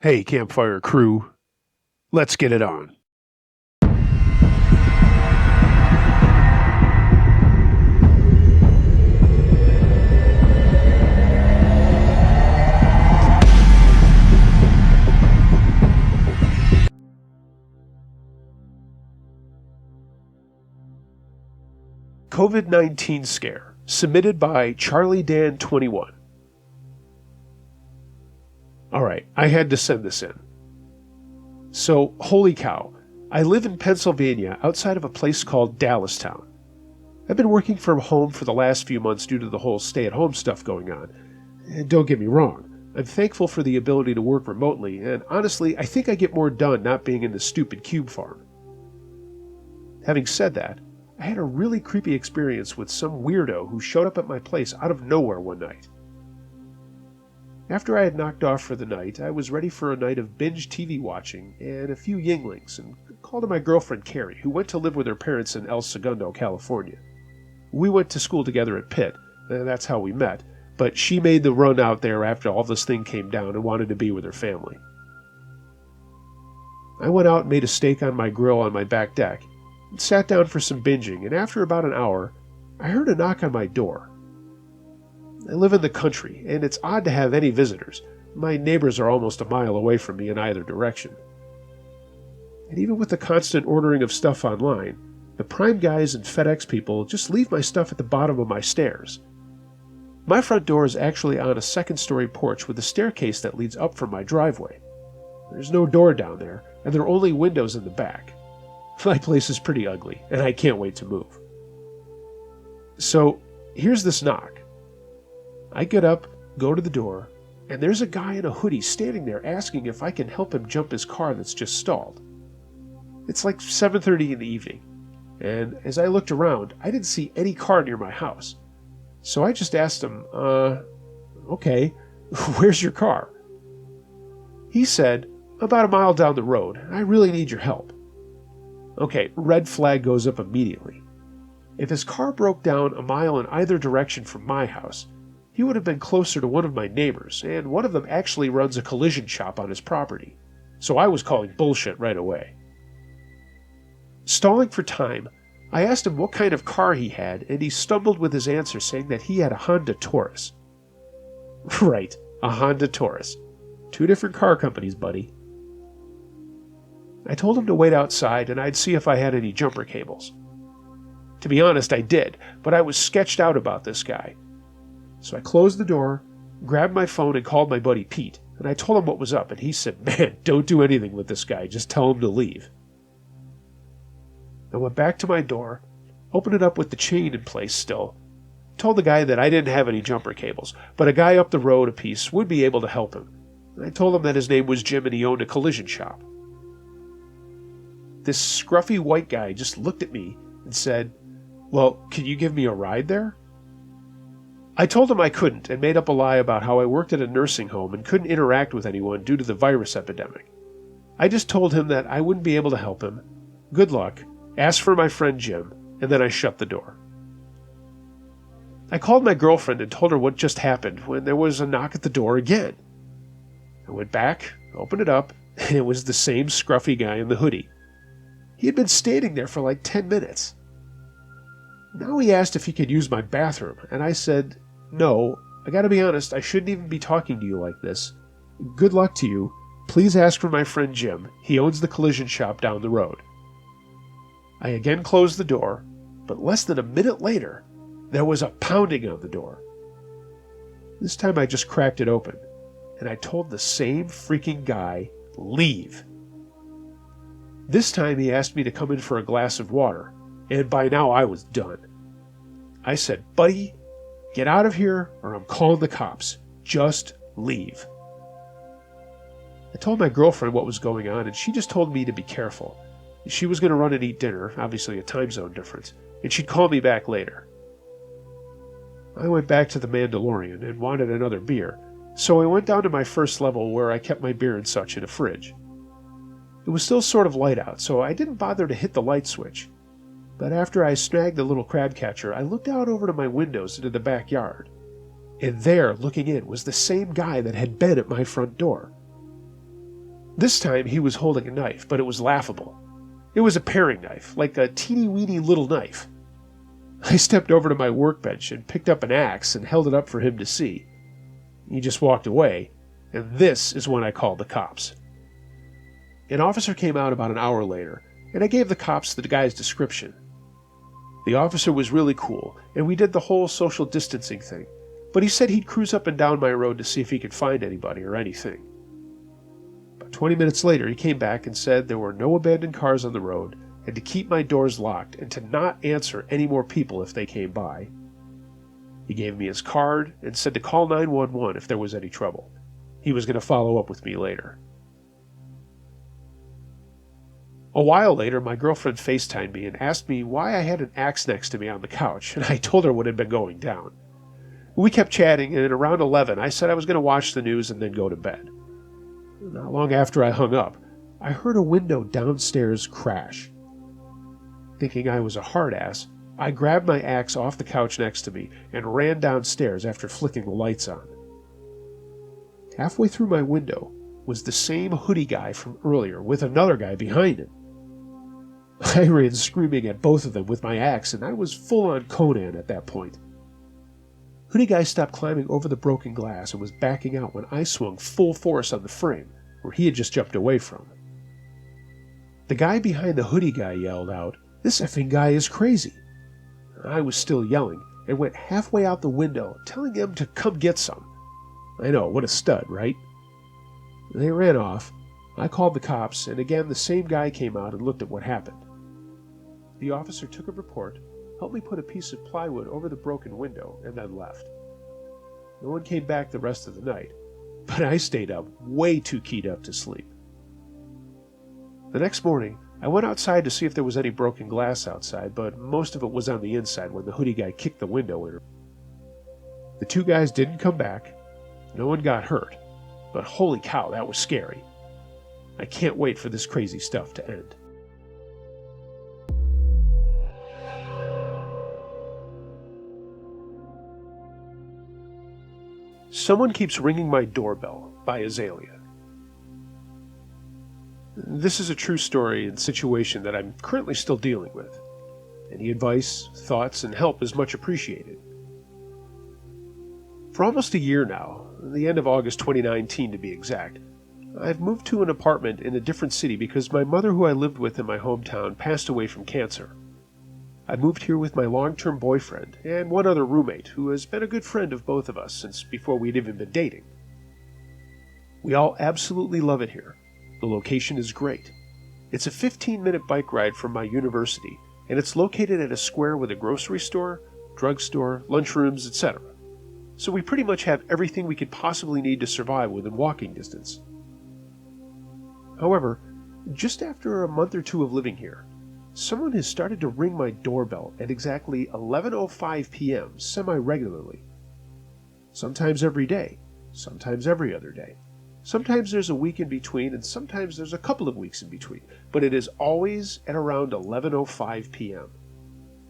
Hey, campfire crew, let's get it on. COVID-19 Scare, submitted by Charlie Dan 21. Alright, I had to send this in. So, holy cow, I live in Pennsylvania outside of a place called Dallastown. I've been working from home for the last few months due to the whole stay-at-home stuff going on. And don't get me wrong, I'm thankful for the ability to work remotely, and honestly, I think I get more done not being in the stupid cube farm. Having said that, I had a really creepy experience with some weirdo who showed up at my place out of nowhere one night. After I had knocked off for the night, I was ready for a night of binge TV watching and a few Yinglings, and called to my girlfriend Carrie, who went to live with her parents in El Segundo, California. We went to school together at Pitt, and that's how we met, but she made the run out there after all this thing came down and wanted to be with her family. I went out and made a steak on my grill on my back deck, and sat down for some binging, and after about an hour, I heard a knock on my door. I live in the country, and it's odd to have any visitors. My neighbors are almost a mile away from me in either direction. And even with the constant ordering of stuff online, the Prime guys and FedEx people just leave my stuff at the bottom of my stairs. My front door is actually on a second-story porch with a staircase that leads up from my driveway. There's no door down there, and there are only windows in the back. My place is pretty ugly, and I can't wait to move. So, here's this knock. I get up, go to the door, and there's a guy in a hoodie standing there asking if I can help him jump his car that's just stalled. It's like 7:30 in the evening, and as I looked around, I didn't see any car near my house. So I just asked him, okay, where's your car? He said, about a mile down the road, I really need your help. Okay, red flag goes up immediately. If his car broke down a mile in either direction from my house, he would have been closer to one of my neighbors, and one of them actually runs a collision shop on his property, so I was calling bullshit right away. Stalling for time, I asked him what kind of car he had, and he stumbled with his answer saying that he had a Honda Taurus. Right, a Honda Taurus. Two different car companies, buddy. I told him to wait outside and I'd see if I had any jumper cables. To be honest, I did, but I was sketched out about this guy. So I closed the door, grabbed my phone and called my buddy Pete, and I told him what was up, and he said, man, don't do anything with this guy, just tell him to leave. I went back to my door, opened it up with the chain in place still, told the guy that I didn't have any jumper cables, but a guy up the road a piece would be able to help him, and I told him that his name was Jim and he owned a collision shop. This scruffy white guy just looked at me and said, well, can you give me a ride there? I told him I couldn't and made up a lie about how I worked at a nursing home and couldn't interact with anyone due to the virus epidemic. I just told him that I wouldn't be able to help him, good luck, asked for my friend Jim, and then I shut the door. I called my girlfriend and told her what just happened when there was a knock at the door again. I went back, opened it up, and it was the same scruffy guy in the hoodie. He had been standing there for like 10 minutes. Now he asked if he could use my bathroom, and I said, no, I gotta be honest, I shouldn't even be talking to you like this. Good luck to you. Please ask for my friend Jim. He owns the collision shop down the road. I again closed the door, but less than a minute later, there was a pounding on the door. This time I just cracked it open, and I told the same freaking guy, leave. This time he asked me to come in for a glass of water, and by now I was done. I said, buddy, get out of here or I'm calling the cops. Just leave. I told my girlfriend what was going on, and she just told me to be careful. She was going to run and eat dinner, obviously a time zone difference, and she'd call me back later. I went back to the Mandalorian and wanted another beer, so I went down to my first level where I kept my beer and such in a fridge. It was still sort of light out, so I didn't bother to hit the light switch. But after I snagged the little crab catcher, I looked out over to my windows into the backyard. And there, looking in, was the same guy that had been at my front door. This time he was holding a knife, but it was laughable. It was a paring knife, like a teeny-weeny little knife. I stepped over to my workbench and picked up an axe and held it up for him to see. He just walked away, and this is when I called the cops. An officer came out about an hour later, and I gave the cops the guy's description. The officer was really cool, and we did the whole social distancing thing, but he said he'd cruise up and down my road to see if he could find anybody or anything. About 20 minutes later, he came back and said there were no abandoned cars on the road, and to keep my doors locked and to not answer any more people if they came by. He gave me his card and said to call 911 if there was any trouble. He was going to follow up with me later. A while later, my girlfriend FaceTimed me and asked me why I had an axe next to me on the couch, and I told her what had been going down. We kept chatting, and at around 11, I said I was going to watch the news and then go to bed. Not long after I hung up, I heard a window downstairs crash. Thinking I was a hard-ass, I grabbed my axe off the couch next to me and ran downstairs after flicking the lights on. Halfway through my window was the same hoodie guy from earlier with another guy behind him. I ran screaming at both of them with my axe, and I was full-on Conan at that point. Hoodie guy stopped climbing over the broken glass and was backing out when I swung full force on the frame, where he had just jumped away from. The guy behind the hoodie guy yelled out, "This effing guy is crazy." I was still yelling and went halfway out the window, telling him to come get some. I know, what a stud, right? They ran off. I called the cops, and again the same guy came out and looked at what happened. The officer took a report, helped me put a piece of plywood over the broken window, and then left. No one came back the rest of the night, but I stayed up way too keyed up to sleep. The next morning, I went outside to see if there was any broken glass outside, but most of it was on the inside when the hoodie guy kicked the window in. The two guys didn't come back. No one got hurt, but holy cow, that was scary. I can't wait for this crazy stuff to end. Someone Keeps Ringing My Doorbell by Azalea. This is a true story and situation that I'm currently still dealing with. Any advice, thoughts, and help is much appreciated. For almost a year now, the end of August 2019 to be exact, I've moved to an apartment in a different city because my mother, who I lived with in my hometown, passed away from cancer. I moved here with my long-term boyfriend and one other roommate who has been a good friend of both of us since before we'd even been dating. We all absolutely love it here. The location is great. It's a 15-minute bike ride from my university, and it's located at a square with a grocery store, drugstore, lunchrooms, etc. So we pretty much have everything we could possibly need to survive within walking distance. However, just after a month or two of living here, someone has started to ring my doorbell at exactly 11:05 p.m. semi-regularly. Sometimes every day, sometimes every other day. Sometimes there's a week in between, and sometimes there's a couple of weeks in between, but it is always at around 11:05 p.m.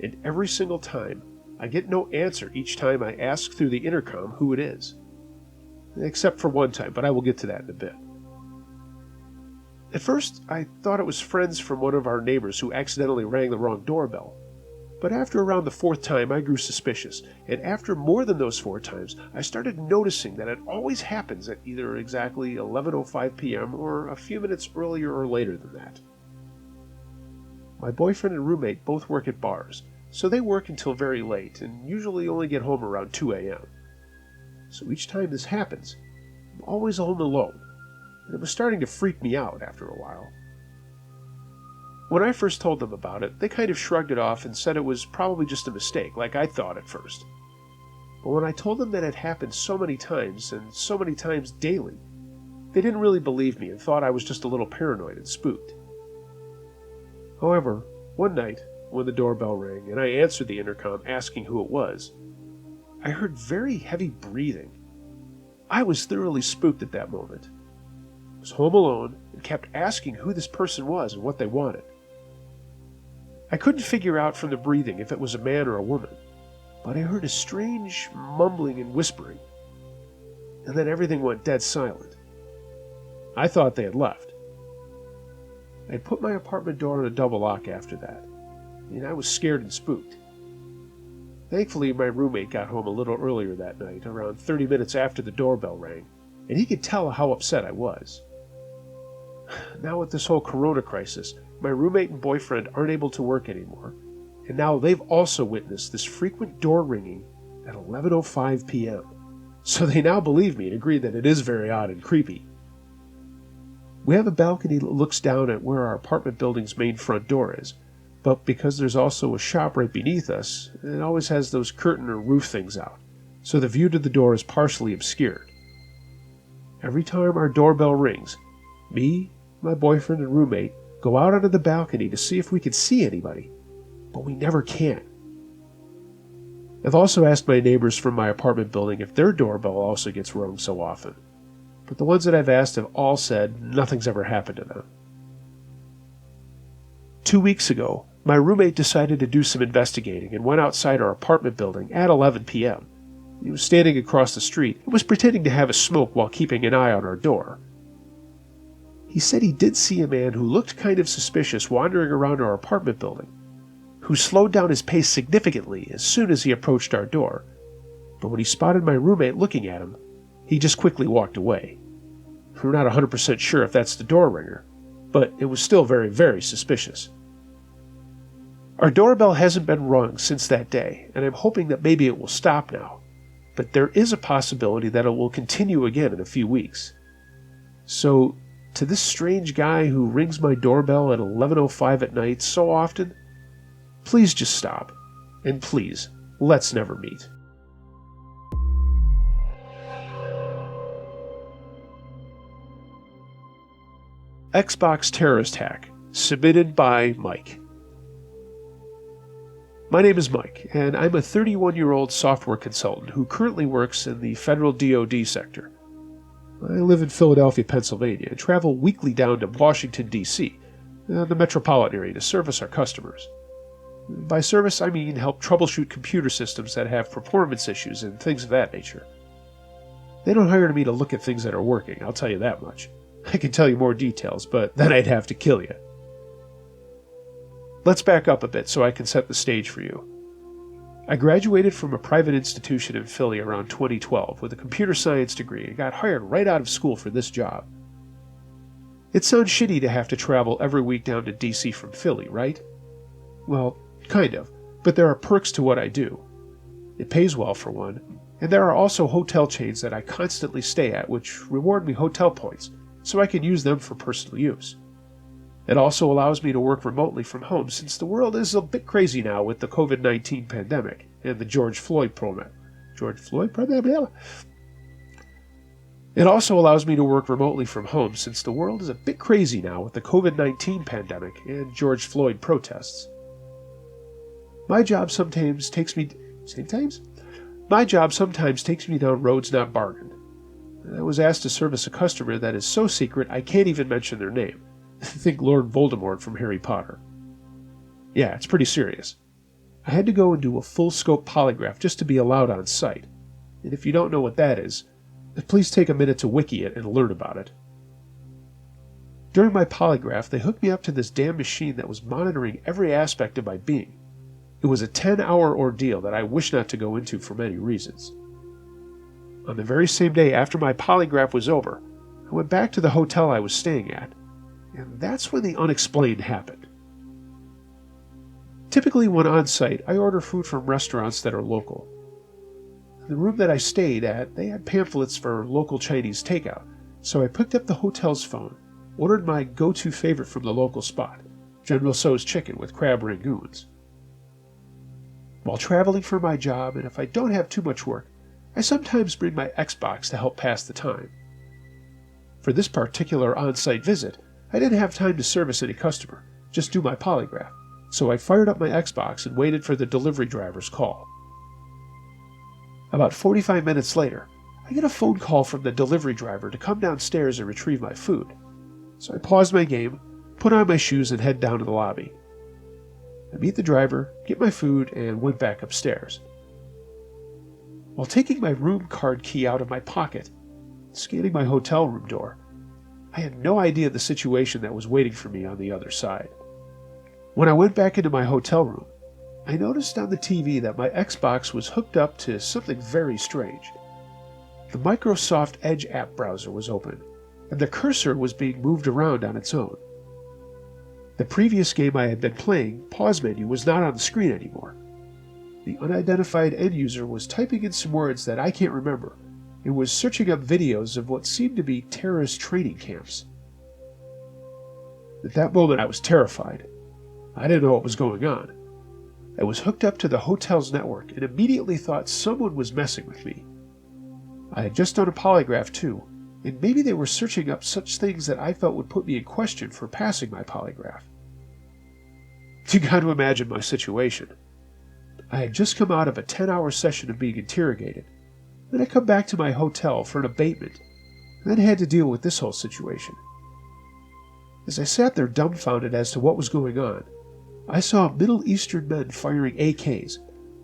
And every single time, I get no answer each time I ask through the intercom who it is. Except for one time, but I will get to that in a bit. At first, I thought it was friends from one of our neighbors who accidentally rang the wrong doorbell. But after around the fourth time, I grew suspicious, and after more than those 4 times, I started noticing that it always happens at either exactly 11:05 p.m. or a few minutes earlier or later than that. My boyfriend and roommate both work at bars, so they work until very late and usually only get home around 2 a.m. So each time this happens, I'm always home alone, and it was starting to freak me out after a while. When I first told them about it, they kind of shrugged it off and said it was probably just a mistake, like I thought at first. But when I told them that it happened so many times, and so many times daily, they didn't really believe me and thought I was just a little paranoid and spooked. However, one night, when the doorbell rang and I answered the intercom asking who it was, I heard very heavy breathing. I was thoroughly spooked at that moment. I was home alone and kept asking who this person was and what they wanted. I couldn't figure out from the breathing if it was a man or a woman, but I heard a strange mumbling and whispering, and then everything went dead silent. I thought they had left, I put my apartment door on a double lock after that. I was scared and spooked. Thankfully, my roommate got home a little earlier that night, around 30 minutes after the doorbell rang, and he could tell how upset I was. Now with this whole corona crisis, my roommate and boyfriend aren't able to work anymore, and now they've also witnessed this frequent door ringing at 11:05 p.m. So they now believe me and agree that it is very odd and creepy. We have a balcony that looks down at where our apartment building's main front door is, but because there's also a shop right beneath us, it always has those curtain or roof things out, so the view to the door is partially obscured. Every time our doorbell rings, me, my boyfriend, and roommate go out onto the balcony to see if we can see anybody, but we never can. I've also asked my neighbors from my apartment building if their doorbell also gets rung so often, but the ones that I've asked have all said nothing's ever happened to them. 2 weeks ago, my roommate decided to do some investigating and went outside our apartment building at 11 p.m. He was standing across the street and was pretending to have a smoke while keeping an eye on our door. He said he did see a man who looked kind of suspicious wandering around our apartment building, who slowed down his pace significantly as soon as he approached our door, but when he spotted my roommate looking at him, he just quickly walked away. We're not 100% sure if that's the door ringer, but it was still very, very suspicious. Our doorbell hasn't been rung since that day, and I'm hoping that maybe it will stop now, but there is a possibility that it will continue again in a few weeks. So, to this strange guy who rings my doorbell at 11:05 at night so often, please just stop, and please, let's never meet. Xbox Terrorist Hack, submitted by Mike. My name is Mike, and I'm a 31-year-old software consultant who currently works in the federal DoD sector. I live in Philadelphia, Pennsylvania, and travel weekly down to Washington, D.C., the metropolitan area, to service our customers. By service, I mean help troubleshoot computer systems that have performance issues and things of that nature. They don't hire me to look at things that are working, I'll tell you that much. I can tell you more details, but then I'd have to kill you. Let's back up a bit so I can set the stage for you. I graduated from a private institution in Philly around 2012 with a computer science degree and got hired right out of school for this job. It sounds shitty to have to travel every week down to DC from Philly, right? Well, kind of, but there are perks to what I do. It pays well for one, and there are also hotel chains that I constantly stay at which reward me hotel points, so I can use them for personal use. It also allows me to work remotely from home since the world is a bit crazy now with the COVID-19 pandemic and the George Floyd problem. It also allows me to work remotely from home since the world is a bit crazy now with the COVID-19 pandemic and George Floyd protests. My job sometimes takes me down roads not bargained. I was asked to service a customer that is so secret I can't even mention their name. Think Lord Voldemort from Harry Potter. Yeah, it's pretty serious. I had to go and do a full-scope polygraph just to be allowed on site. And if you don't know what that is, please take a minute to wiki it and learn about it. During my polygraph, they hooked me up to this damn machine that was monitoring every aspect of my being. It was a 10-hour ordeal that I wish not to go into for many reasons. On the very same day after my polygraph was over, I went back to the hotel I was staying at, and that's when the unexplained happened. Typically when on site, I order food from restaurants that are local. In the room that I stayed at, they had pamphlets for local Chinese takeout, so I picked up the hotel's phone, ordered my go-to favorite from the local spot, General Tso's chicken with crab rangoons. While traveling for my job, and if I don't have too much work, I sometimes bring my Xbox to help pass the time. For this particular on-site visit, I didn't have time to service any customer, just do my polygraph, so I fired up my Xbox and waited for the delivery driver's call. About 45 minutes later, I get a phone call from the delivery driver to come downstairs and retrieve my food. So I paused my game, put on my shoes, and head down to the lobby. I meet the driver, get my food, and went back upstairs. While taking my room card key out of my pocket, scanning my hotel room door, I had no idea the situation that was waiting for me on the other side. When I went back into my hotel room, I noticed on the TV that my Xbox was hooked up to something very strange. The Microsoft Edge app browser was open, and the cursor was being moved around on its own. The previous game I had been playing, pause menu, was not on the screen anymore. The unidentified end user was typing in some words that I can't remember, and was searching up videos of what seemed to be terrorist training camps. At that moment I was terrified. I didn't know what was going on. I was hooked up to the hotel's network and immediately thought someone was messing with me. I had just done a polygraph too, and maybe they were searching up such things that I felt would put me in question for passing my polygraph. You got to imagine my situation. I had just come out of a 10-hour session of being interrogated. Then I come back to my hotel for an abatement, and then had to deal with this whole situation. As I sat there dumbfounded as to what was going on, I saw Middle Eastern men firing AKs,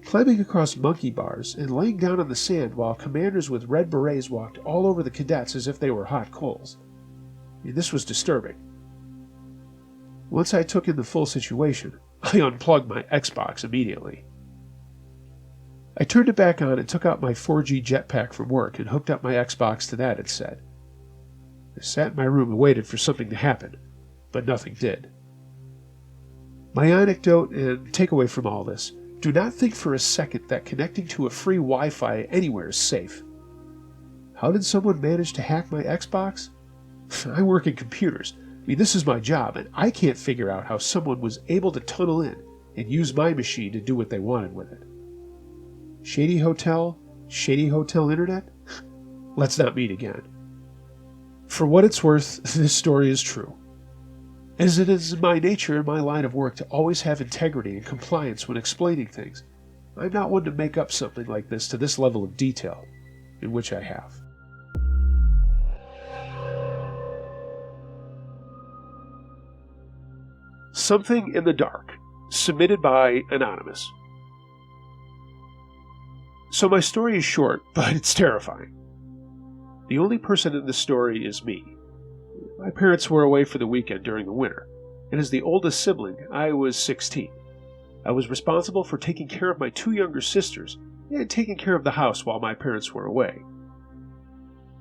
climbing across monkey bars, and laying down on the sand while commanders with red berets walked all over the cadets as if they were hot coals. This was disturbing. Once I took in the full situation, I unplugged my Xbox immediately. I turned it back on and took out my 4G jetpack from work and hooked up my Xbox to that instead. I sat in my room and waited for something to happen, but nothing did. My anecdote and takeaway from all this: do not think for a second that connecting to a free Wi-Fi anywhere is safe. How did someone manage to hack my Xbox? I work in computers. This is my job, and I can't figure out how someone was able to tunnel in and use my machine to do what they wanted with it. Shady hotel internet? Let's not meet again. For what it's worth, this story is true. As it is in my nature and my line of work to always have integrity and compliance when explaining things, I'm not one to make up something like this to this level of detail, in which I have. Something in the Dark, submitted by Anonymous. So my story is short, but it's terrifying. The only person in this story is me. My parents were away for the weekend during the winter, and as the oldest sibling, I was 16. I was responsible for taking care of my 2 younger sisters and taking care of the house while my parents were away.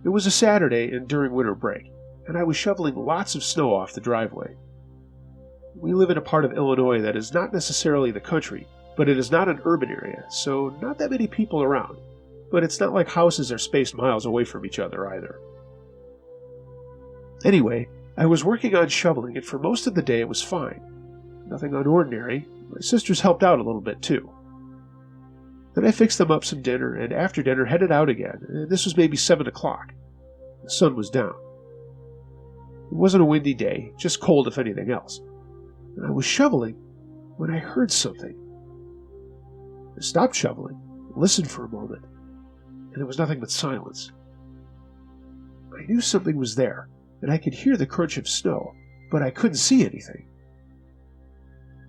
It was a Saturday and during winter break, and I was shoveling lots of snow off the driveway. We live in a part of Illinois that is not necessarily the country, but it is not an urban area, so not that many people around. But it's not like houses are spaced miles away from each other either. Anyway, I was working on shoveling, and for most of the day it was fine. Nothing unordinary. My sisters helped out a little bit too. Then I fixed them up some dinner, and after dinner headed out again. This was maybe 7 o'clock. The sun was down. It wasn't a windy day, just cold if anything else. And I was shoveling when I heard something. I stopped shoveling, listened for a moment, and it was nothing but silence. I knew something was there, and I could hear the crunch of snow, but I couldn't see anything.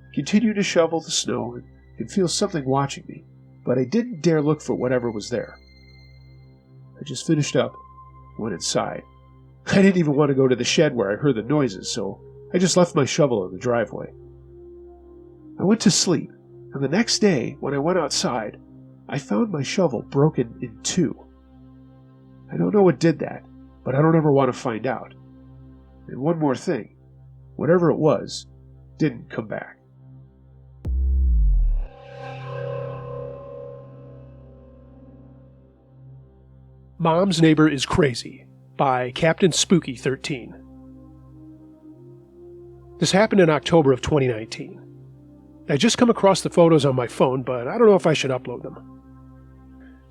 I continued to shovel the snow and could feel something watching me, but I didn't dare look for whatever was there. I just finished up, went inside. I didn't even want to go to the shed where I heard the noises, so I just left my shovel in the driveway. I went to sleep, and the next day, when I went outside, I found my shovel broken in 2. I don't know what did that, but I don't ever want to find out. And one more thing, whatever it was, didn't come back. Mom's Neighbor is Crazy by Captain Spooky 13. This happened in October of 2019. I just come across the photos on my phone, but I don't know if I should upload them.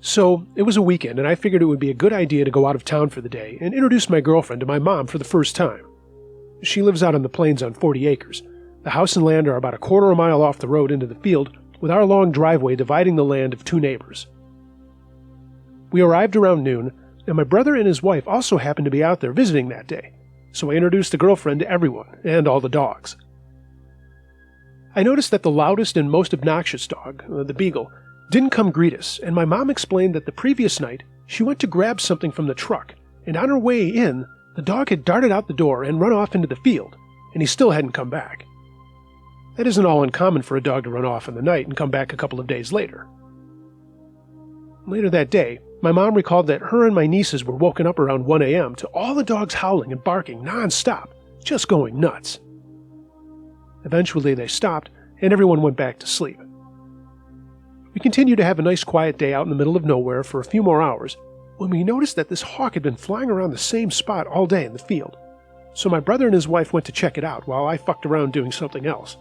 So, it was a weekend, and I figured it would be a good idea to go out of town for the day and introduce my girlfriend to my mom for the first time. She lives out on the plains on 40 acres. The house and land are about a quarter of a mile off the road into the field, with our long driveway dividing the land of 2 neighbors. We arrived around noon, and my brother and his wife also happened to be out there visiting that day, so I introduced the girlfriend to everyone, and all the dogs. I noticed that the loudest and most obnoxious dog, the beagle, didn't come greet us, and my mom explained that the previous night she went to grab something from the truck, and on her way in, The dog had darted out the door and run off into the field, and he still hadn't come back. That isn't all uncommon for a dog to run off in the night and come back a couple of days later. Later that day, my mom recalled that her and my nieces were woken up around 1 a.m. to all the dogs howling and barking non-stop, just going nuts. Eventually they stopped, and everyone went back to sleep. We continued to have a nice quiet day out in the middle of nowhere for a few more hours when we noticed that this hawk had been flying around the same spot all day in the field. So my brother and his wife went to check it out while I fucked around doing something else.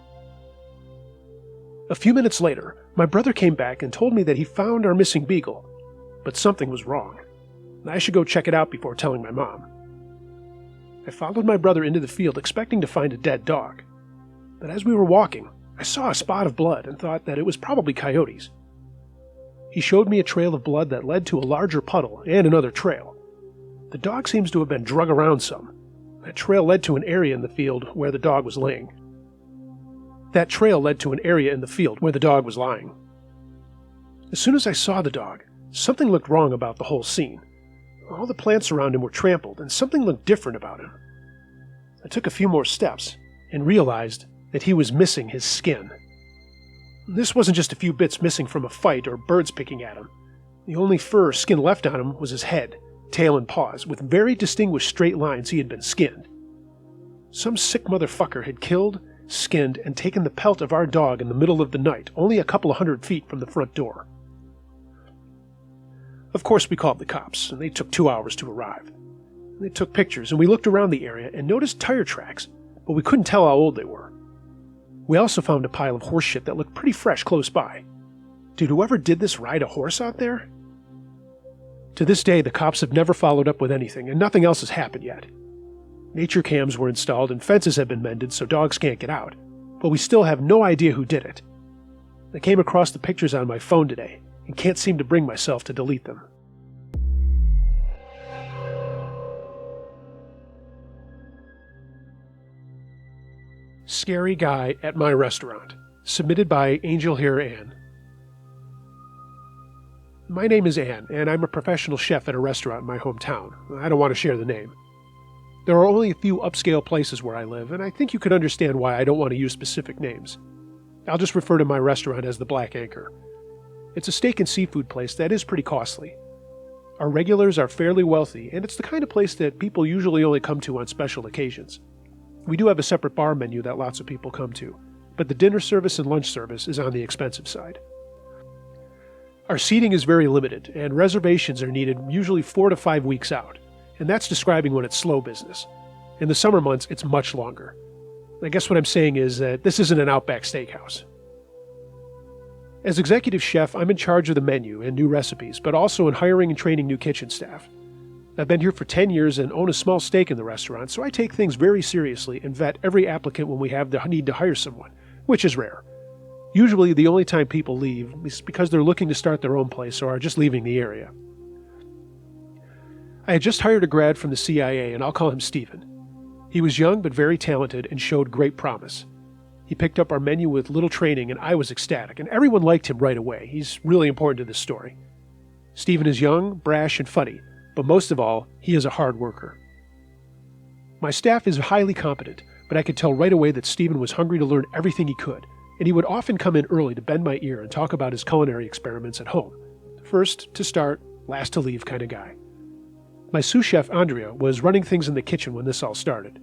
A few minutes later, my brother came back and told me that he found our missing beagle, but something was wrong. I should go check it out before telling my mom. I followed my brother into the field expecting to find a dead dog. But as we were walking, I saw a spot of blood and thought that it was probably coyotes. He showed me a trail of blood that led to a larger puddle and another trail. The dog seems to have been drug around some. That trail led to an area in the field where the dog was lying. As soon as I saw the dog, something looked wrong about the whole scene. All the plants around him were trampled, and something looked different about him. I took a few more steps and realized that he was missing his skin. This wasn't just a few bits missing from a fight or birds picking at him. The only fur or skin left on him was his head, tail, and paws, with very distinguished straight lines he had been skinned. Some sick motherfucker had killed, skinned, and taken the pelt of our dog in the middle of the night, only a couple of 100 feet from the front door. Of course, we called the cops, and they took 2 hours to arrive. They took pictures, and we looked around the area and noticed tire tracks, but we couldn't tell how old they were. We also found a pile of horse shit that looked pretty fresh close by. Did whoever did this ride a horse out there? To this day, the cops have never followed up with anything, and nothing else has happened yet. Nature cams were installed and fences have been mended so dogs can't get out, but we still have no idea who did it. I came across the pictures on my phone today, and can't seem to bring myself to delete them. Scary Guy at My Restaurant. Submitted by Angel Hair Ann. My name is Ann, and I'm a professional chef at a restaurant in my hometown. I don't want to share the name. There are only a few upscale places where I live, and I think you could understand why I don't want to use specific names. I'll just refer to my restaurant as the Black Anchor. It's a steak and seafood place that is pretty costly. Our regulars are fairly wealthy, and it's the kind of place that people usually only come to on special occasions. We do have a separate bar menu that lots of people come to, but the dinner service and lunch service is on the expensive side. Our seating is very limited, and reservations are needed usually 4 to 5 weeks out, and that's describing when it's slow business. In the summer months, it's much longer. I guess what I'm saying is that this isn't an Outback Steakhouse. As executive chef, I'm in charge of the menu and new recipes, but also in hiring and training new kitchen staff. I've been here for 10 years and own a small stake in the restaurant, so I take things very seriously and vet every applicant when we have the need to hire someone, which is rare. Usually the only time people leave is because they're looking to start their own place or are just leaving the area. I had just hired a grad from the CIA, and I'll call him Stefan. He was young but very talented and showed great promise. He picked up our menu with little training, and I was ecstatic, and everyone liked him right away. He's really important to this story. Stefan is young, brash, and funny, but most of all, he is a hard worker. My staff is highly competent, but I could tell right away that Stefan was hungry to learn everything he could, and he would often come in early to bend my ear and talk about his culinary experiments at home. First to start, last to leave kind of guy. My sous chef, Andrea, was running things in the kitchen when this all started.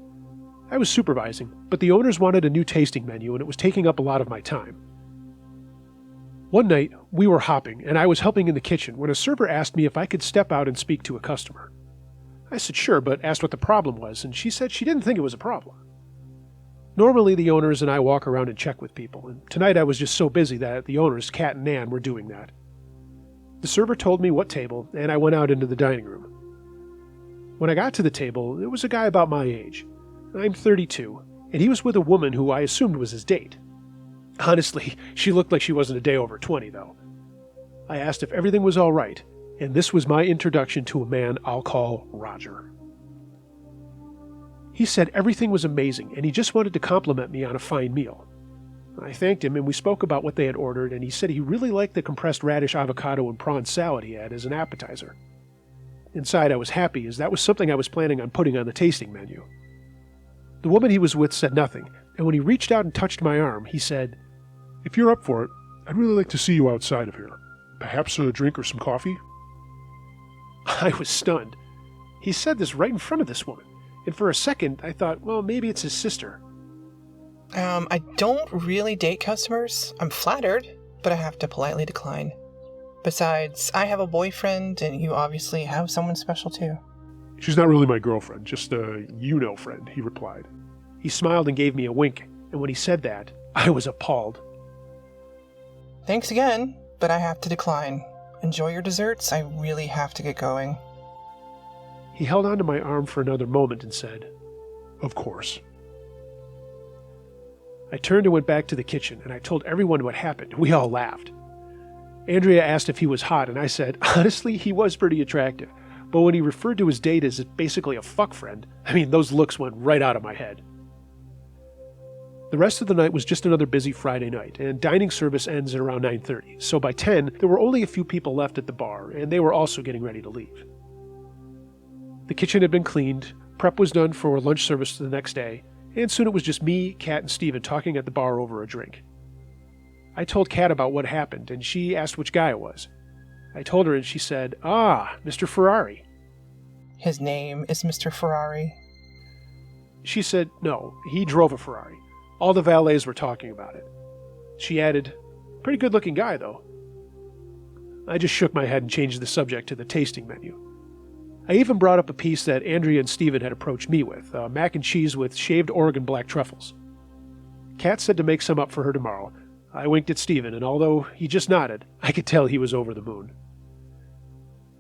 I was supervising, but the owners wanted a new tasting menu, and it was taking up a lot of my time. One night, we were hopping, and I was helping in the kitchen when a server asked me if I could step out and speak to a customer. I said sure, but asked what the problem was, and she said she didn't think it was a problem. Normally, the owners and I walk around and check with people, and tonight I was just so busy that the owners, Kat and Nan, were doing that. The server told me what table, and I went out into the dining room. When I got to the table, there was a guy about my age. I'm 32, and he was with a woman who I assumed was his date. Honestly, she looked like she wasn't a day over 20, though. I asked if everything was all right, and this was my introduction to a man I'll call Roger. He said everything was amazing, and he just wanted to compliment me on a fine meal. I thanked him, and we spoke about what they had ordered, and he said he really liked the compressed radish avocado and prawn salad he had as an appetizer. Inside I was happy, as that was something I was planning on putting on the tasting menu. The woman he was with said nothing, and when he reached out and touched my arm, he said, "If you're up for it, I'd really like to see you outside of here. Perhaps a drink or some coffee?" I was stunned. He said this right in front of this woman, and for a second I thought, well, maybe it's his sister. I don't really date customers. I'm flattered, but I have to politely decline. Besides, I have a boyfriend, and you obviously have someone special too. "She's not really my girlfriend, just a friend," he replied. He smiled and gave me a wink, and when he said that, I was appalled. Thanks again, but I have to decline. Enjoy your desserts, I really have to get going. He held onto my arm for another moment and said, "Of course." I turned and went back to the kitchen, and I told everyone what happened. We all laughed. Andrea asked if he was hot, and I said, honestly, he was pretty attractive. But when he referred to his date as basically a fuck friend, those looks went right out of my head. The rest of the night was just another busy Friday night, and dining service ends at around 9:30, so by 10, there were only a few people left at the bar, and they were also getting ready to leave. The kitchen had been cleaned, prep was done for lunch service the next day, and soon it was just me, Kat, and Stephen talking at the bar over a drink. I told Kat about what happened, and she asked which guy it was. I told her, and she said, Mr. Ferrari. His name is Mr. Ferrari. She said, no, he drove a Ferrari. All the valets were talking about it. She added, pretty good-looking guy, though. I just shook my head and changed the subject to the tasting menu. I even brought up a piece that Andrea and Stephen had approached me with, mac and cheese with shaved Oregon black truffles. Kat said to make some up for her tomorrow. I winked at Stephen, and although he just nodded, I could tell he was over the moon.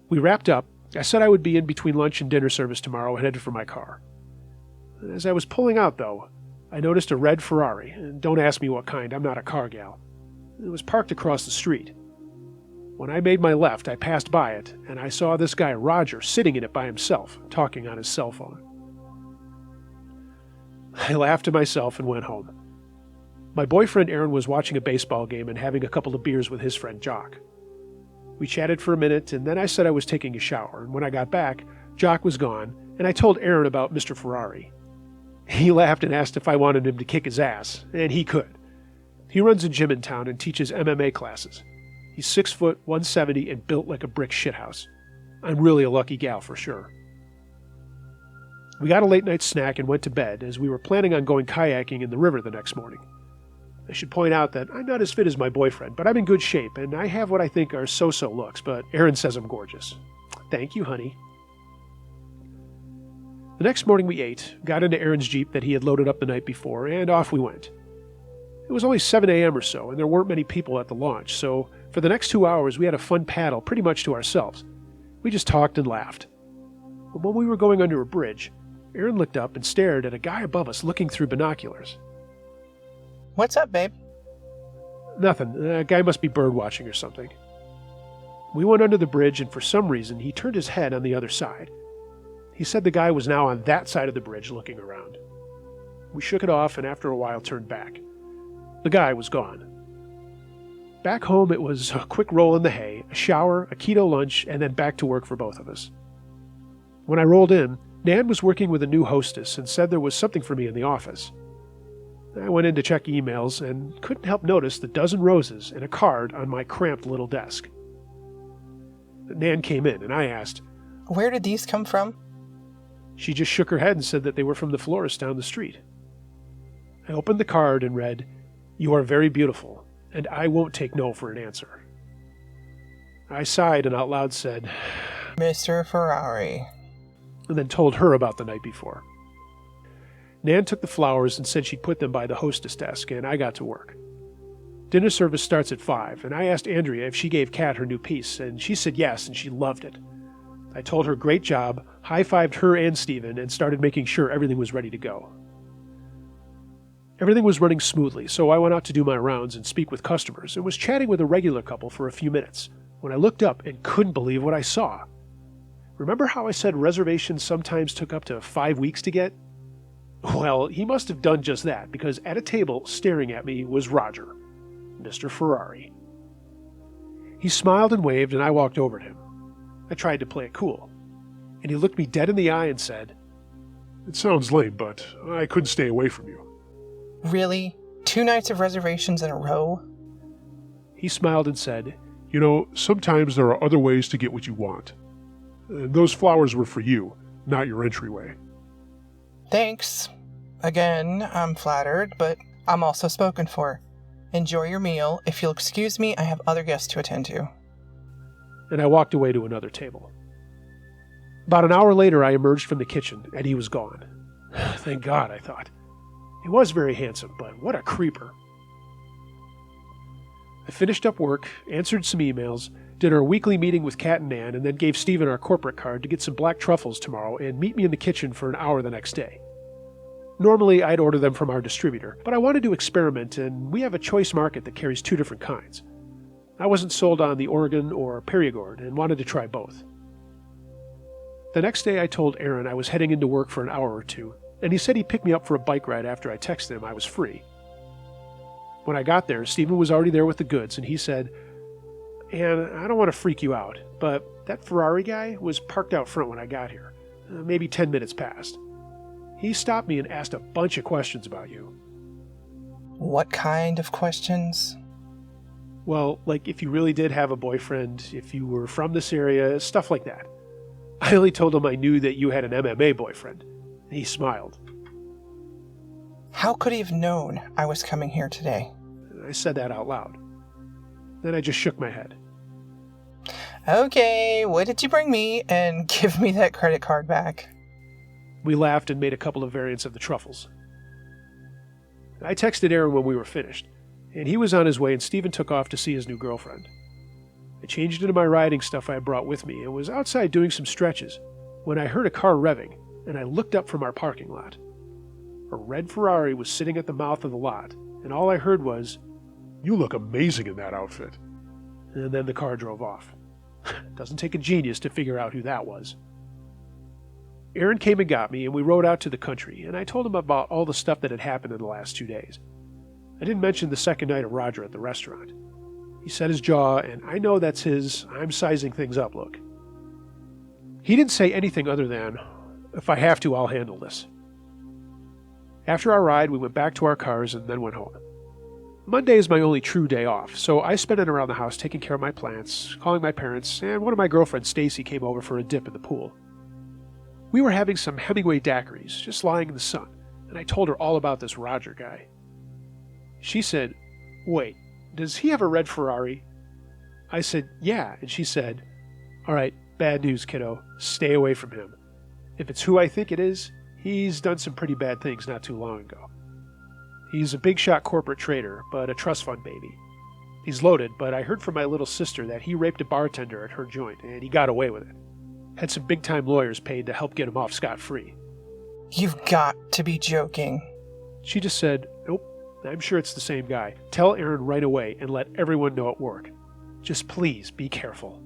We wrapped up. I said I would be in between lunch and dinner service tomorrow and headed for my car. As I was pulling out, though, I noticed a red Ferrari, and don't ask me what kind, I'm not a car gal. It was parked across the street. When I made my left, I passed by it, and I saw this guy, Roger, sitting in it by himself, talking on his cell phone. I laughed to myself and went home. My boyfriend Aaron was watching a baseball game and having a couple of beers with his friend Jock. We chatted for a minute, and then I said I was taking a shower, and when I got back, Jock was gone, and I told Aaron about Mr. Ferrari. He laughed and asked if I wanted him to kick his ass, and he could. He runs a gym in town and teaches MMA classes. He's 6 foot, 170, and built like a brick shithouse. I'm really a lucky gal for sure. We got a late night snack and went to bed, as we were planning on going kayaking in the river the next morning. I should point out that I'm not as fit as my boyfriend, but I'm in good shape, and I have what I think are so-so looks, but Aaron says I'm gorgeous. Thank you, honey. The next morning we ate, got into Aaron's Jeep that he had loaded up the night before, and off we went. It was only 7 a.m. or so, and there weren't many people at the launch, so for the next 2 hours we had a fun paddle pretty much to ourselves. We just talked and laughed. But when we were going under a bridge, Aaron looked up and stared at a guy above us looking through binoculars. What's up, babe? Nothing. A guy must be bird watching or something. We went under the bridge, and for some reason he turned his head on the other side. He said the guy was now on that side of the bridge looking around. We shook it off and after a while turned back. The guy was gone. Back home it was a quick roll in the hay, a shower, a keto lunch, and then back to work for both of us. When I rolled in, Nan was working with a new hostess and said there was something for me in the office. I went in to check emails and couldn't help notice the dozen roses and a card on my cramped little desk. Nan came in and I asked, Where did these come from? She just shook her head and said that they were from the florist down the street. I opened the card and read, You are very beautiful, and I won't take no for an answer. I sighed and out loud said, Mr. Ferrari. And then told her about the night before. Nan took the flowers and said she'd put them by the hostess desk, and I got to work. Dinner service starts at 5, and I asked Andrea if she gave Kat her new piece, and she said yes, and she loved it. I told her great job, high-fived her and Stephen, and started making sure everything was ready to go. Everything was running smoothly, so I went out to do my rounds and speak with customers, and was chatting with a regular couple for a few minutes, when I looked up and couldn't believe what I saw. Remember how I said reservations sometimes took up to 5 weeks to get? Well, he must have done just that, because at a table staring at me was Roger, Mr. Ferrari. He smiled and waved, and I walked over to him. I tried to play it cool. and he looked me dead in the eye and said, It sounds lame, but I couldn't stay away from you. Really? 2 nights of reservations in a row? He smiled and said, You know, sometimes there are other ways to get what you want. And those flowers were for you, not your entryway. Thanks. Again, I'm flattered, but I'm also spoken for. Enjoy your meal. If you'll excuse me, I have other guests to attend to. and I walked away to another table. About an hour later, I emerged from the kitchen, and he was gone. Thank God, I thought. He was very handsome, but what a creeper. I finished up work, answered some emails, did our weekly meeting with Kat and Nan, and then gave Stephen our corporate card to get some black truffles tomorrow and meet me in the kitchen for an hour the next day. Normally, I'd order them from our distributor, but I wanted to experiment, and we have a choice market that carries 2 different kinds. I wasn't sold on the Oregon or Perigord and wanted to try both. The next day, I told Aaron I was heading into work for an hour or 2, and he said he'd pick me up for a bike ride after I texted him I was free. When I got there, Stephen was already there with the goods, and he said, "And I don't want to freak you out, but that Ferrari guy was parked out front when I got here, maybe 10 minutes past. He stopped me and asked a bunch of questions about you." What kind of questions? Well, like if you really did have a boyfriend, if you were from this area, stuff like that. I only told him I knew that you had an MMA boyfriend. He smiled. How could he have known I was coming here today? I said that out loud. Then I just shook my head. Okay, what did you bring me? And give me that credit card back. We laughed and made a couple of variants of the truffles. I texted Aaron when we were finished, and he was on his way, and Stephen took off to see his new girlfriend. I changed into my riding stuff I had brought with me and was outside doing some stretches when I heard a car revving, and I looked up from our parking lot. A red Ferrari was sitting at the mouth of the lot, and all I heard was, "You look amazing in that outfit." and then the car drove off. Doesn't take a genius to figure out who that was. Aaron came and got me, and we rode out to the country, and I told him about all the stuff that had happened in the last 2 days. I didn't mention the second night of Roger at the restaurant. He set his jaw, and I know that's his "I'm sizing things up" look. He didn't say anything other than, "If I have to, I'll handle this." After our ride, we went back to our cars and then went home. Monday is my only true day off, so I spent it around the house taking care of my plants, calling my parents, and one of my girlfriends, Stacy, came over for a dip in the pool. We were having some Hemingway daiquiris, just lying in the sun, and I told her all about this Roger guy. She said, "Wait, does he have a red Ferrari?" I said, "Yeah," and she said, "All right, bad news, kiddo. Stay away from him. If it's who I think it is, he's done some pretty bad things not too long ago. He's a big-shot corporate trader, but a trust fund baby. He's loaded, but I heard from my little sister that he raped a bartender at her joint, and he got away with it. Had some big-time lawyers paid to help get him off scot-free." You've got to be joking. She just said, "Nope, I'm sure it's the same guy. Tell Aaron right away and let everyone know at work. Just please be careful."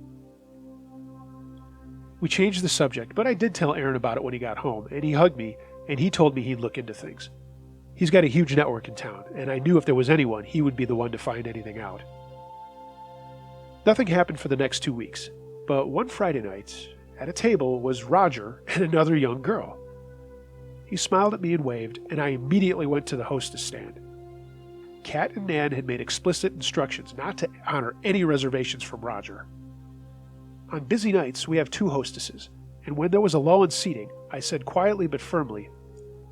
We changed the subject, but I did tell Aaron about it when he got home, and he hugged me, and he told me he'd look into things. He's got a huge network in town, and I knew if there was anyone, he would be the one to find anything out. Nothing happened for the next 2 weeks, but one Friday night, at a table was Roger and another young girl. He smiled at me and waved, and I immediately went to the hostess stand. Kat and Nan had made explicit instructions not to honor any reservations from Roger. On busy nights, we have 2 hostesses, and when there was a lull in seating, I said quietly but firmly,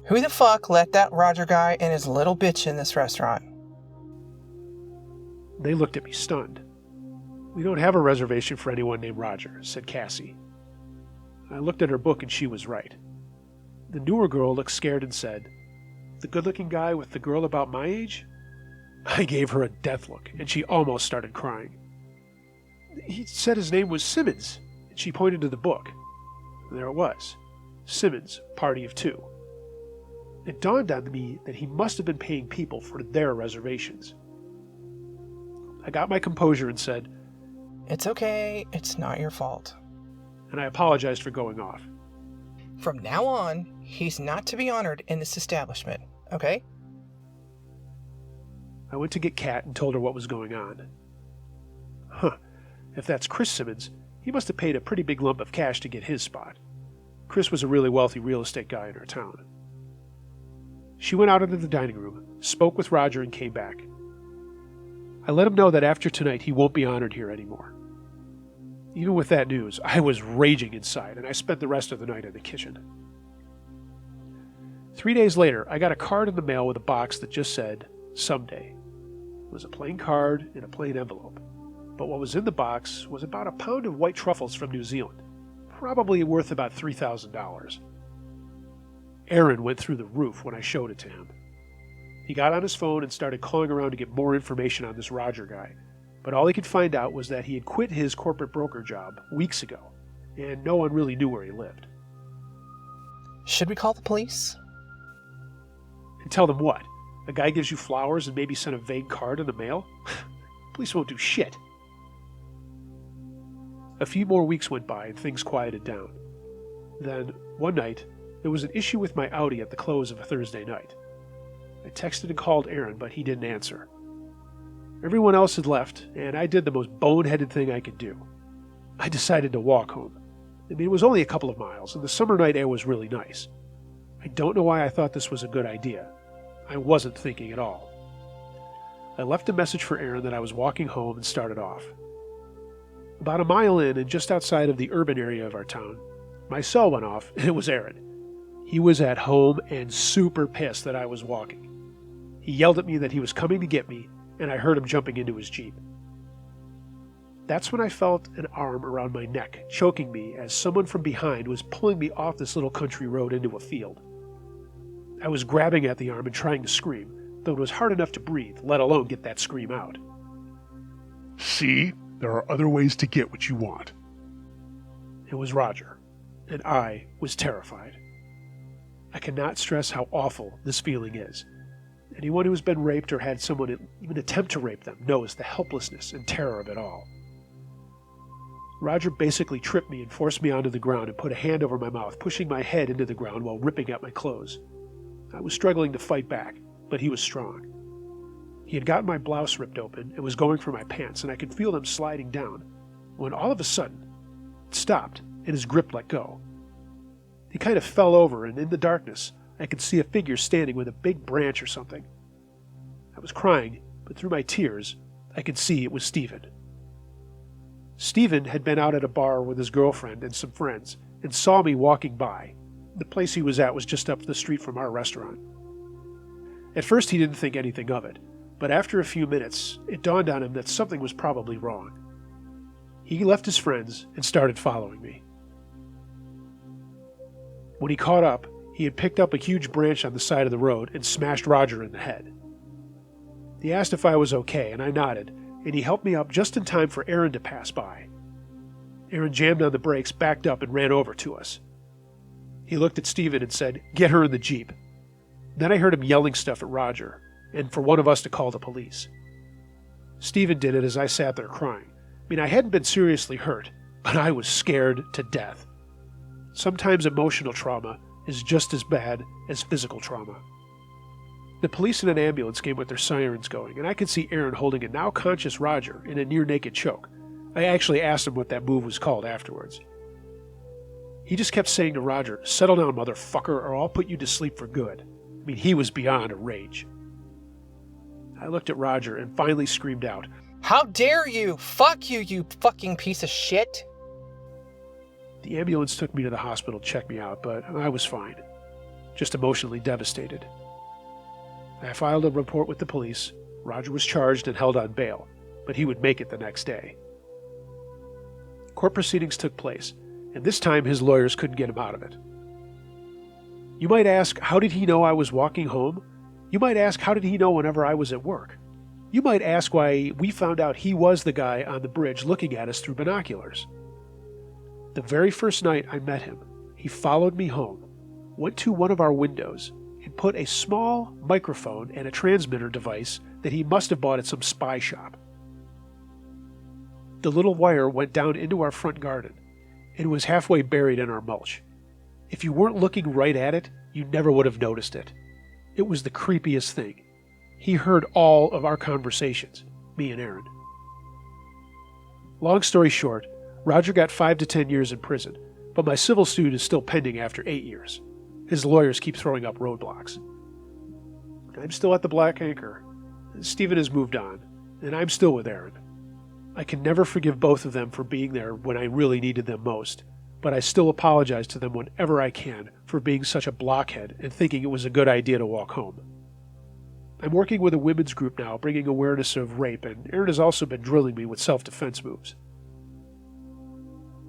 Who the fuck let that Roger guy and his little bitch in this restaurant? They looked at me stunned. "We don't have a reservation for anyone named Roger," said Cassie. I looked at her book, and she was right. The newer girl looked scared and said, "The good-looking guy with the girl about my age?" I gave her a death look, and she almost started crying. "He said his name was Simmons," and she pointed to the book. There it was. Simmons, Party of 2. It dawned on me that he must have been paying people for their reservations. I got my composure and said, It's okay, it's not your fault. and I apologized for going off. From now on, he's not to be honored in this establishment, okay? I went to get Kat and told her what was going on. Huh, if that's Chris Simmons, he must have paid a pretty big lump of cash to get his spot. Chris was a really wealthy real estate guy in our town. She went out into the dining room, spoke with Roger, and came back. I let him know that after tonight he won't be honored here anymore. Even with that news, I was raging inside, and I spent the rest of the night in the kitchen. 3 days later, I got a card in the mail with a box that just said, "Someday." It was a plain card in a plain envelope, but what was in the box was about a pound of white truffles from New Zealand, probably worth about $3,000. Aaron went through the roof when I showed it to him. He got on his phone and started calling around to get more information on this Roger guy, but all he could find out was that he had quit his corporate broker job weeks ago, and no one really knew where he lived. Should we call the police? And tell them what? A guy gives you flowers and maybe sent a vague card in the mail? Police won't do shit. A few more weeks went by and things quieted down. Then, one night, there was an issue with my Audi at the close of a Thursday night. I texted and called Aaron, but he didn't answer. Everyone else had left, and I did the most boneheaded thing I could do. I decided to walk home. I mean, it was only a couple of miles, and the summer night air was really nice. I don't know why I thought this was a good idea. I wasn't thinking at all. I left a message for Aaron that I was walking home and started off. About a mile in and just outside of the urban area of our town, my cell went off, and it was Aaron. He was at home and super pissed that I was walking. He yelled at me that he was coming to get me, and I heard him jumping into his Jeep. That's when I felt an arm around my neck, choking me as someone from behind was pulling me off this little country road into a field. I was grabbing at the arm and trying to scream, though it was hard enough to breathe, let alone get that scream out. See? There are other ways to get what you want. It was Roger, and I was terrified. I cannot stress how awful this feeling is. Anyone who has been raped or had someone even attempt to rape them knows the helplessness and terror of it all. Roger basically tripped me and forced me onto the ground and put a hand over my mouth, pushing my head into the ground while ripping at my clothes. I was struggling to fight back, but he was strong. He had gotten my blouse ripped open and was going for my pants, and I could feel them sliding down, when all of a sudden, it stopped and his grip let go. He kind of fell over, and in the darkness, I could see a figure standing with a big branch or something. I was crying, but through my tears, I could see it was Stephen. Stephen had been out at a bar with his girlfriend and some friends and saw me walking by. The place he was at was just up the street from our restaurant. At first, he didn't think anything of it, but after a few minutes, it dawned on him that something was probably wrong. He left his friends and started following me. When he caught up, he had picked up a huge branch on the side of the road and smashed Roger in the head. He asked if I was okay, and I nodded, and he helped me up just in time for Aaron to pass by. Aaron jammed on the brakes, backed up, and ran over to us. He looked at Stephen and said, "Get her in the Jeep." Then I heard him yelling stuff at Roger, and for one of us to call the police. Stephen did it as I sat there crying. I mean, I hadn't been seriously hurt, but I was scared to death. Sometimes emotional trauma is just as bad as physical trauma. The police and an ambulance came with their sirens going, and I could see Aaron holding a now conscious Roger in a near-naked choke. I actually asked him what that move was called afterwards. He just kept saying to Roger, "Settle down, motherfucker, or I'll put you to sleep for good." I mean, he was beyond a rage. I looked at Roger and finally screamed out, How dare you! Fuck you, you fucking piece of shit! The ambulance took me to the hospital to check me out, but I was fine. Just emotionally devastated. I filed a report with the police. Roger was charged and held on bail, but he would make it the next day. Court proceedings took place, and this time his lawyers couldn't get him out of it. You might ask, how did he know I was walking home? You might ask, how did he know whenever I was at work? You might ask why we found out he was the guy on the bridge looking at us through binoculars. The very first night I met him, he followed me home, went to one of our windows, and put a small microphone and a transmitter device that he must have bought at some spy shop. The little wire went down into our front garden, and was halfway buried in our mulch. If you weren't looking right at it, you never would have noticed it. It was the creepiest thing. He heard all of our conversations, me and Aaron. Long story short, Roger got 5 to 10 years in prison, but my civil suit is still pending after 8 years. His lawyers keep throwing up roadblocks. I'm still at the Black Anchor. Stephen has moved on, and I'm still with Aaron. I can never forgive both of them for being there when I really needed them most, but I still apologize to them whenever I can for being such a blockhead and thinking it was a good idea to walk home. I'm working with a women's group now, bringing awareness of rape, and Aaron has also been drilling me with self-defense moves.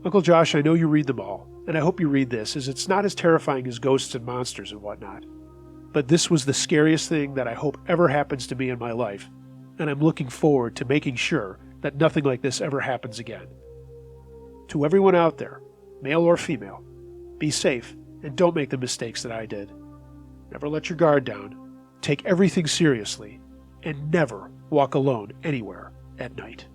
Uncle Josh, I know you read them all, and I hope you read this, as it's not as terrifying as ghosts and monsters and whatnot. But this was the scariest thing that I hope ever happens to me in my life, and I'm looking forward to making sure that nothing like this ever happens again. To everyone out there, male or female, be safe and don't make the mistakes that I did. Never let your guard down, take everything seriously, and never walk alone anywhere at night.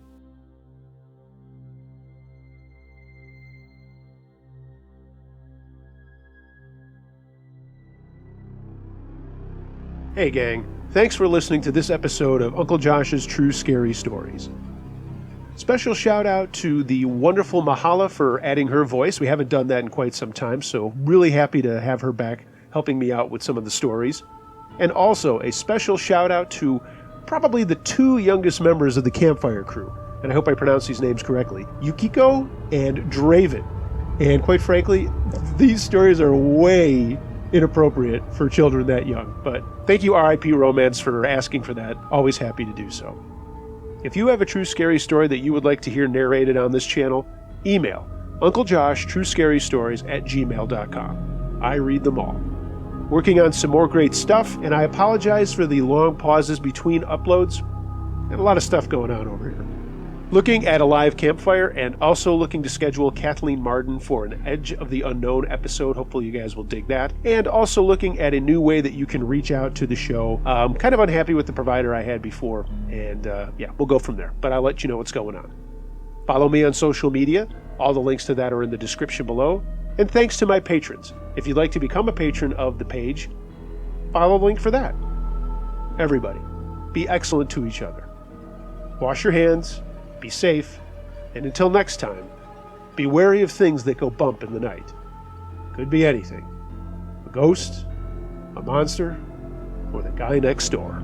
Hey gang, thanks for listening to this episode of Uncle Josh's True Scary Stories. Special shout out to the wonderful Mahala for adding her voice. We haven't done that in quite some time, so really happy to have her back helping me out with some of the stories. And also a special shout out to probably the two youngest members of the Campfire crew, and I hope I pronounce these names correctly, Yukiko and Draven. And quite frankly, these stories are way inappropriate for children that young, but thank you RIP Romance for asking for that. Always happy to do so. If you have a true scary story that you would like to hear narrated on this channel, email unclejoshtruescarystories@gmail.com. I read them all. Working on some more great stuff, and I apologize for the long pauses between uploads. And a lot of stuff going on over here. Looking at a live campfire, and also looking to schedule Kathleen Marden for an Edge of the Unknown episode. Hopefully you guys will dig that. And also looking at a new way that you can reach out to the show. I'm kind of unhappy with the provider I had before, and yeah, we'll go from there. But I'll let you know what's going on. Follow me on social media. All the links to that are in the description below. And thanks to my patrons. If you'd like to become a patron of the page, follow the link for that. Everybody, be excellent to each other. Wash your hands. Be safe, and until next time, be wary of things that go bump in the night. Could be anything. A ghost, a monster, or the guy next door.